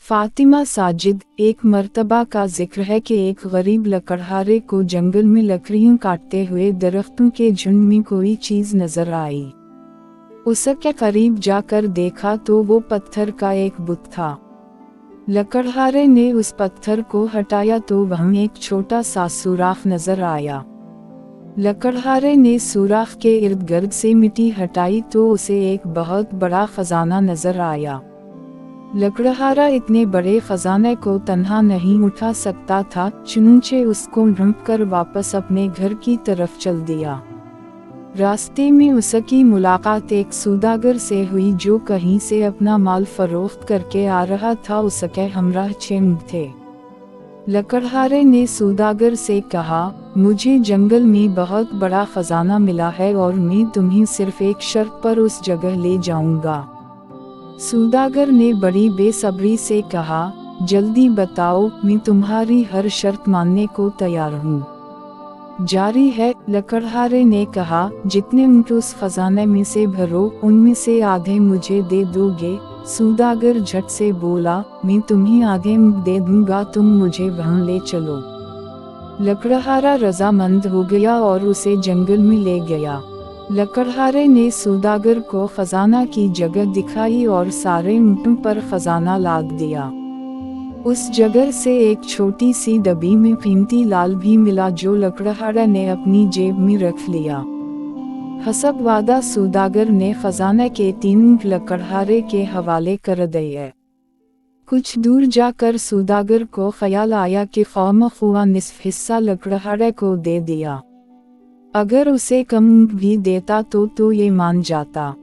फातिमा साजिद। एक मर्तबा का जिक्र है कि एक गरीब लकड़हारे को जंगल में लकड़ियां काटते हुए दरख्तों के झुंड में कोई चीज नजर आई। उसके करीब जाकर देखा तो वो पत्थर का एक बुत था। लकड़हारे ने उस पत्थर को हटाया तो वहाँ एक छोटा सा सुराख नजर आया। लकड़हारे ने सुराख के इर्द गिर्द से मिट्टी हटाई तो उसे एक बहुत बड़ा खजाना नजर आया। लकड़हारा इतने बड़े खजाने को तन्हा नहीं उठा सकता था, चुनचे उसको ढूंढकर वापस अपने घर की तरफ चल दिया। रास्ते में उसकी मुलाकात एक सौदागर से हुई जो कहीं से अपना माल फरोख्त करके आ रहा था। उसके हमराह 6 ऊंट थे। लकड़हारे ने सौदागर से कहा, मुझे जंगल में बहुत बड़ा खजाना मिला है और मैं तुम्हें सिर्फ एक शर्त पर उस जगह ले जाऊंगा। सौदागर ने बड़ी बेसब्री से कहा, जल्दी बताओ, मैं तुम्हारी हर शर्त मानने को तैयार हूँ। जारी है, लकड़हारे ने कहा, जितने ऊंट उस खजाने में से भरो उनमें से आधे मुझे दे दोगे। सौदागर झट से बोला, मैं तुम्हें आधे ऊंट दे दूंगा, तुम मुझे वहां ले चलो। लकड़हारा रजामंद हो गया और उसे जंगल में ले गया। लकड़हारे ने सौदागर को खजाना की जगह दिखाई और सारे ऊंटों पर खजाना लाद दिया। उस जगह से एक छोटी सी डब्बी में कीमती लाल भी मिला जो लकड़हारा ने अपनी जेब में रख लिया। हसब वादा सौदागर ने खजाने के 3 ऊंट लकड़हारे के हवाले कर दिए। कुछ दूर जाकर सौदागर को ख्याल आया कि खौम-खुआ निस्फ हिस्सा लकड़हारे को दे दिया। अगर उसे कम भी देता तो ये मान जाता।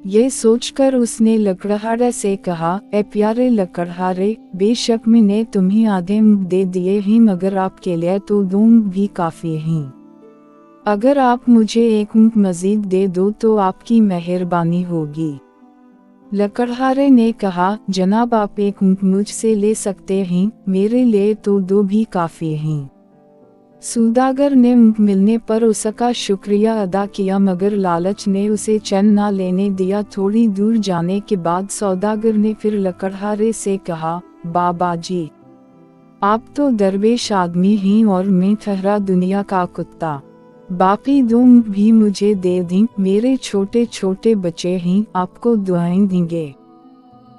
ये सोचकर उसने लकड़हारे से कहा, ए प्यारे लकड़हारे, बेशक मैंने तुम्हें आधे ऊंट दे दिए हैं, मगर आपके लिए तो 2 ऊंट भी काफी हैं। अगर आप मुझे 1 ऊंट मजीद दे दो तो आपकी मेहरबानी होगी। लकड़हारे ने कहा, जनाब आप 1 ऊंट मुझसे ले सकते हैं, मेरे लिए तो 2 भी काफी हैं। सौदागर ने ऊंट मिलने पर उसका शुक्रिया अदा किया, मगर लालच ने उसे चैन न लेने दिया। थोड़ी दूर जाने के बाद सौदागर ने फिर लकड़हारे से कहा, बाबा जी, आप तो दरवेश आदमी हैं और मैं ठहरा दुनिया का कुत्ता। बाकी 2 ऊंट भी मुझे दे दें, मेरे छोटे छोटे बच्चे हैं, आपको दुआएं देंगे।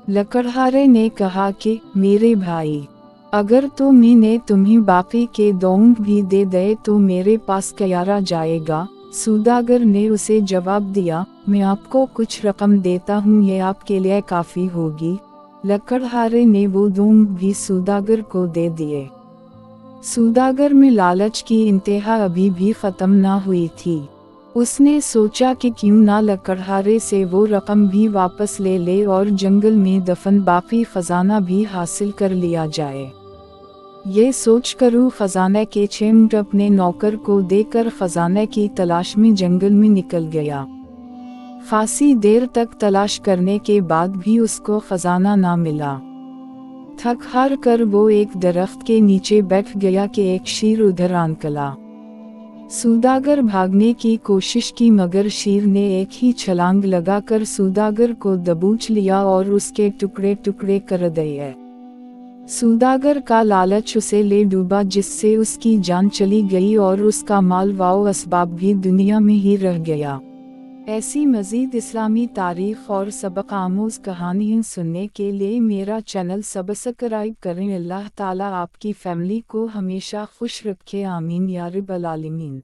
लकड़हारे ने कहा कि मेरे भाई, अगर तो मैंने तुम्हें बाकी के 2 ऊंट भी दे दे तो मेरे पास क्या रह जाएगा। सौदागर ने उसे जवाब दिया, मैं आपको कुछ रकम देता हूँ, ये आपके लिए काफ़ी होगी। लकड़हारे ने वो 2 ऊंट भी सौदागर को दे दिए। सौदागर में लालच की इंतहा अभी भी ख़त्म ना हुई थी। उसने सोचा कि क्यों ना लकड़हारे से वो रकम भी वापस ले ले और जंगल में दफन बाकी खजाना भी हासिल कर लिया जाए। ये सोचकर वो खजाने के 6 ऊंट अपने नौकर को देकर खजाने की तलाश में जंगल में निकल गया। खासी देर तक तलाश करने के बाद भी उसको खजाना ना मिला। थक हार कर वो एक दरख्त के नीचे बैठ गया कि एक शेर उधर आ निकला। सौदागर भागने की कोशिश की, मगर शेर ने एक ही छलांग लगाकर सौदागर को दबोच लिया और उसके टुकड़े टुकड़े कर दिए। सौदागर का लालच उसे ले डूबा, जिससे उसकी जान चली गई और उसका माल व असबाब भी दुनिया में ही रह गया। ऐसी मज़ीद इस्लामी तारीख़ और सबक आमूज़ कहानियाँ सुनने के लिए मेरा चैनल सब्सक्राइब करें। अल्लाह ताला आपकी फैमिली को हमेशा खुश रखे, आमीन या रब्बल आलमीन।